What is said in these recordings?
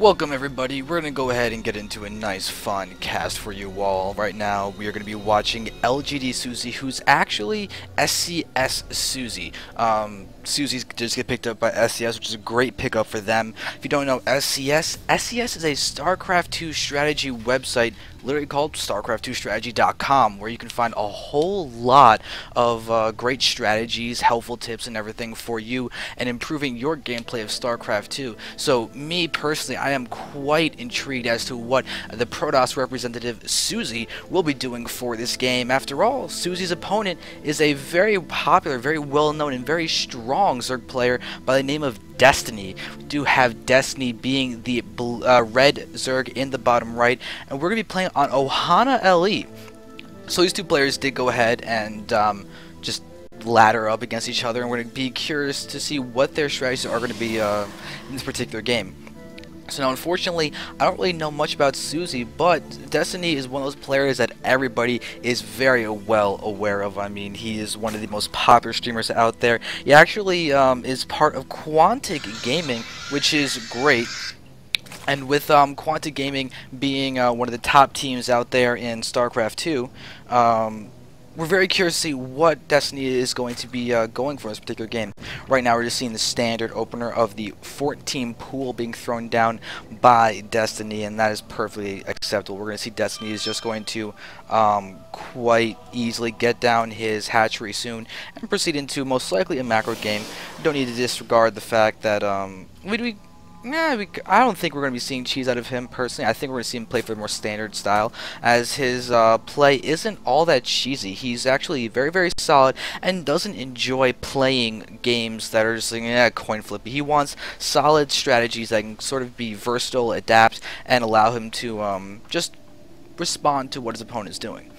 Welcome everybody, we're going to go ahead and get into a nice fun cast for you all. Right now we are going to be watching LGD Susie, who's actually SCS Susie. Susie's just get picked up by SCS, which is a great pickup for them. If you don't know SCS is a StarCraft 2 strategy website literally called StarCraft2Strategy.com, where you can find a whole lot of great strategies, helpful tips, and everything for you and improving your gameplay of StarCraft 2. So me personally, I am quite intrigued as to what the Protoss representative Susie will be doing for this game. After all, Susie's opponent is a very popular, very well-known, and very strong Zerg player by the name of Destiny. We do have Destiny being the red Zerg in the bottom right, and we're going to be playing on Ohana LE. So these two players did go ahead and just ladder up against each other, and we're going to be curious to see what their strategies are going to be in this particular game. So now, unfortunately, I don't really know much about Susie, but Destiny is one of those players that everybody is very well aware of. I mean, he is one of the most popular streamers out there. He actually is part of Quantic Gaming, which is great. And with Quantic Gaming being one of the top teams out there in StarCraft 2, we're very curious to see what Destiny is going to be going for this particular game. Right now we're just seeing the standard opener of the 14 pool being thrown down by Destiny, and that is perfectly acceptable. We're going to see Destiny is just going to quite easily get down his hatchery soon and proceed into most likely a macro game. Don't need to disregard the fact that I don't think we're going to be seeing cheese out of him personally. I think we're going to see him play for a more standard style, as his play isn't all that cheesy. He's actually very, very solid and doesn't enjoy playing games that are just like, coin flippy. He wants solid strategies that can sort of be versatile, adapt, and allow him to just respond to what his opponent is doing.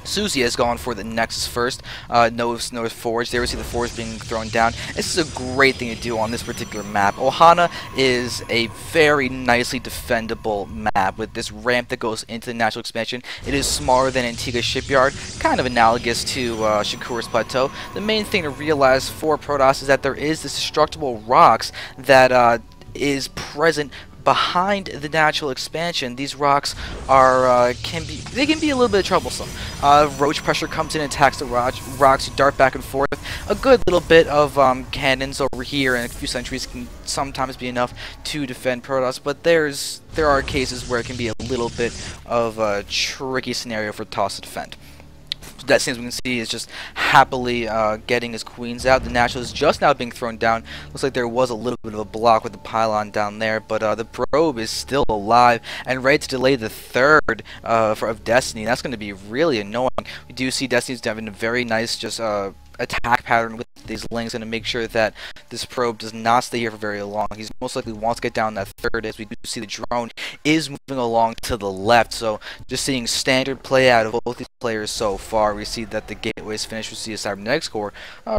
Susie has gone for the Nexus first, no Forge. There we see the Forge being thrown down. This is a great thing to do on this particular map. Ohana is a very nicely defendable map with this ramp that goes into the natural expansion. It is smaller than Antigua Shipyard, kind of analogous to Shakura's Plateau. The main thing to realize for Protoss is that there is this destructible rocks that is present behind the natural expansion. These rocks are can be a little bit troublesome. Roach pressure comes in and attacks the rocks. You dart back and forth. A good little bit of cannons over here and a few sentries can sometimes be enough to defend Protoss, but there are cases where it can be a little bit of a tricky scenario for Toss to defend. Destiny, as we can see, is just happily getting his queens out. The natural is just now being thrown down. Looks like there was a little bit of a block with the pylon down there, but the probe is still alive and ready to delay the third of Destiny. That's going to be really annoying. We do see Destiny's having a very nice just attack pattern with these links, and to make sure that this probe does not stay here for very long. He's most likely wants to get down that third, as we do see the drone is moving along to the left. So just seeing standard play out of both these players so far. We see that the gateway is finished. We see a cybernetics core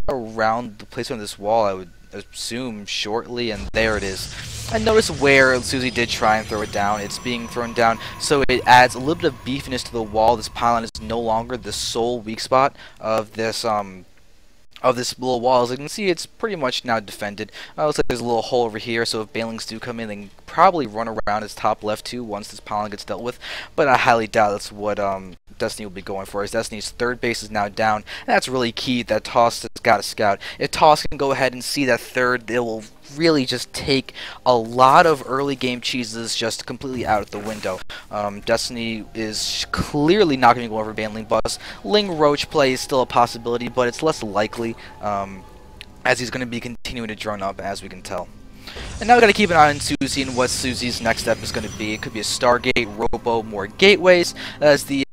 around the placement of this wall, I would assume shortly, and there it is. And notice where Susie did try and throw it down. It's being thrown down, so it adds a little bit of beefiness to the wall. This pylon is no longer the sole weak spot of this little wall. As you can see, it's pretty much now defended. Looks like there's a little hole over here, so if Banelings do come in, they can probably run around his top left too once this pylon gets dealt with, but I highly doubt that's what Destiny will be going for. As Destiny's third base is now down, and that's really key that Toss has got a scout. If Toss can go ahead and see that third, it will really just take a lot of early game cheeses just completely out of the window. Destiny is clearly not going to go over Baneling Bus. Ling Roach play is still a possibility, but it's less likely as he's going to be continuing to drone up, as we can tell. And now we got to keep an eye on Susie and what Susie's next step is going to be. It could be a Stargate, Robo, more gateways. As the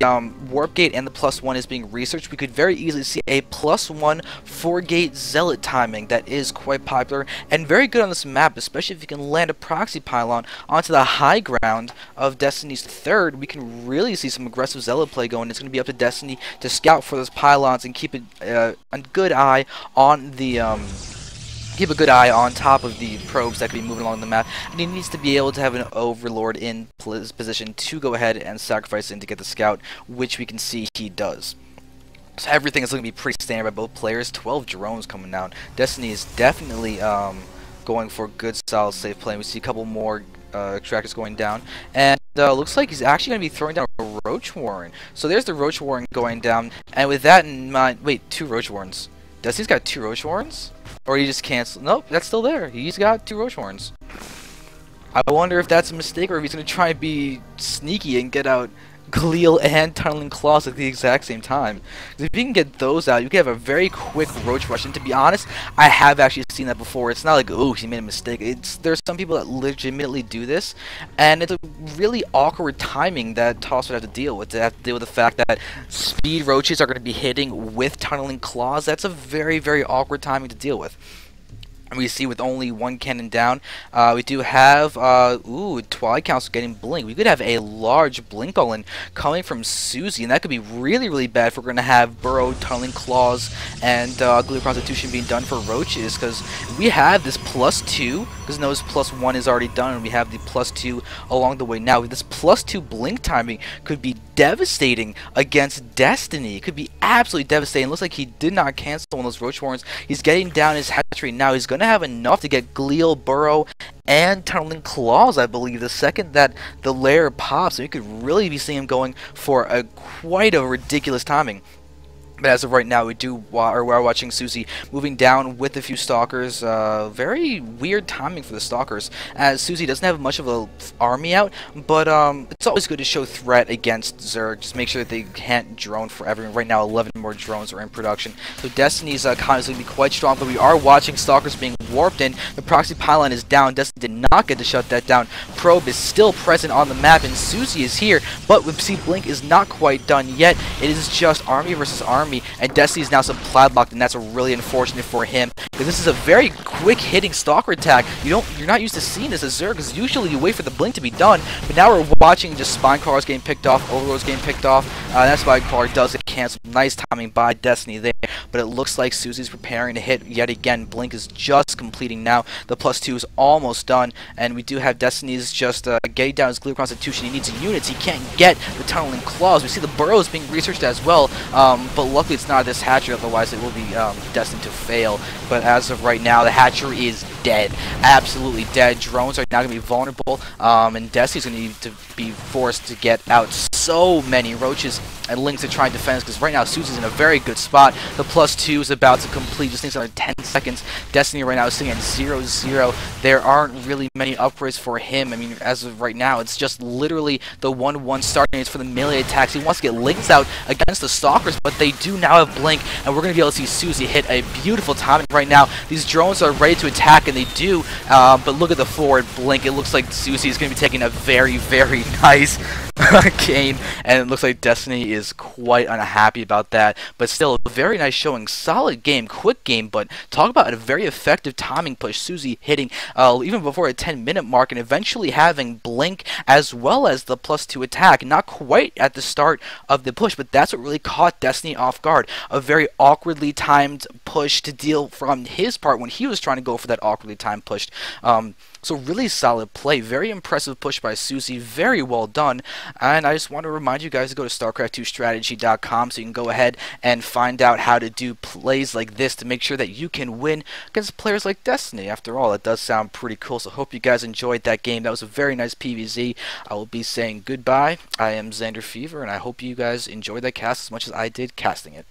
Warp Gate and the +1 is being researched, we could very easily see a +1 4-gate Zealot timing that is quite popular and very good on this map, especially if you can land a proxy pylon onto the high ground of Destiny's third. We can really see some aggressive Zealot play going. It's going to be up to Destiny to scout for those pylons and keep a good eye on the keep a good eye on top of the probes that could be moving along the map, and he needs to be able to have an Overlord in position to go ahead and sacrifice in to get the scout, which we can see he does. So everything is going to be pretty standard by both players. 12 drones coming down. Destiny is definitely going for good, solid, safe play. We see a couple more extractors going down, and looks like he's actually going to be throwing down a Roach Warren. So there's the Roach Warren going down, and with that in mind, wait, 2 Roach Warrens. Destiny's got 2 Roach Warrens? Or he just canceled? Nope, that's still there. He's got 2 Roach Warrens. I wonder if that's a mistake, or if he's going to try and be sneaky and get out Galil and Tunneling Claws at the exact same time. Because if you can get those out, you can have a very quick Roach Rush. And to be honest, I have actually seen that before. It's not like, oh, he made a mistake. There's some people that legitimately do this, and it's a really awkward timing that Toss would have to deal with. They have to deal with the fact that speed Roaches are going to be hitting with Tunneling Claws. That's a very, very awkward timing to deal with. And we see with only 1 cannon down, we do have, Twilight Council getting Blink. We could have a large Blink all-in coming from Susie, and that could be really, really bad if we're going to have Burrow, Tunneling Claws, and Glue Prostitution being done for Roaches, because we have this +2, because Noah's +1 is already done, and we have the +2 along the way now. This +2 Blink timing could be devastating against Destiny. It could be absolutely devastating. It looks like he did not cancel one of those Roach Warrens. He's getting down his hatchery now. He's going to have enough to get Galil, Burrow, and Tunneling Claws, I believe, the second that the lair pops. So you could really be seeing him going for quite a ridiculous timing. But as of right now, we're watching Susie moving down with a few Stalkers. Very weird timing for the Stalkers, as Susie doesn't have much of an army out, but it's always good to show threat against Zerg. Just make sure that they can't drone forever. And right now, 11 more drones are in production. So Destiny's con is going to be quite strong, but we are watching Stalkers being warped in. The proxy pylon is down. Destiny did not get to shut that down. Probe is still present on the map, and Susie is here, but we see Blink is not quite done yet. It is just army versus army. And Destiny is now supply blocked, and that's really unfortunate for him, because this is a very quick hitting Stalker attack. You're not used to seeing this as Zerg, because usually you wait for the Blink to be done, but now we're watching just Spine Crawlers getting picked off, Overlords getting picked off. That Spine Crawler does get canceled. Nice timing by Destiny there, but it looks like Susie's preparing to hit yet again. Blink is just completing now. The +2 is almost done, and we do have Destiny's just getting down his Glue Constitution. He needs units. He can't get the Tunneling Claws. We see the Burrows being researched as well, but luckily it's not this hatchery, otherwise it will be destined to fail. But as of right now, the hatchery is dead. Absolutely dead. Drones are now going to be vulnerable, and Destiny's going to need to be forced to get out so many Roaches and Lynx to try and defend, because right now Susie's in a very good spot. The +2 is about to complete. Just needs another 10 seconds. Destiny right now is sitting at 0-0. There aren't really many upgrades for him. I mean, as of right now, it's just literally the 1-1 starting. It's for the melee attacks. He wants to get Lynx out against the Stalkers, but they do now have Blink, and we're going to be able to see Susie hit a beautiful timing right now. These drones are ready to attack, and they do, but look at the forward Blink. It looks like Susie is going to be taking a very, very nice gain, and it looks like Destiny is quite unhappy about that, but still a very nice showing. Solid game, quick game, but talk about a very effective timing push. Susie hitting even before a 10-minute mark, and eventually having Blink as well as the +2 attack. Not quite at the start of the push, but that's what really caught Destiny off guard. A very awkwardly timed push to deal from his part when he was trying to go for that awkwardly timed push. So really solid play, very impressive push by Susie, very well done. And I just want to remind you guys to go to StarCraft2Strategy.com so you can go ahead and find out how to do plays like this to make sure that you can win against players like Destiny. After all, it does sound pretty cool, so hope you guys enjoyed that game. That was a very nice PvZ. I will be saying goodbye. I am Xander Fever, and I hope you guys enjoyed that cast as much as I did casting it.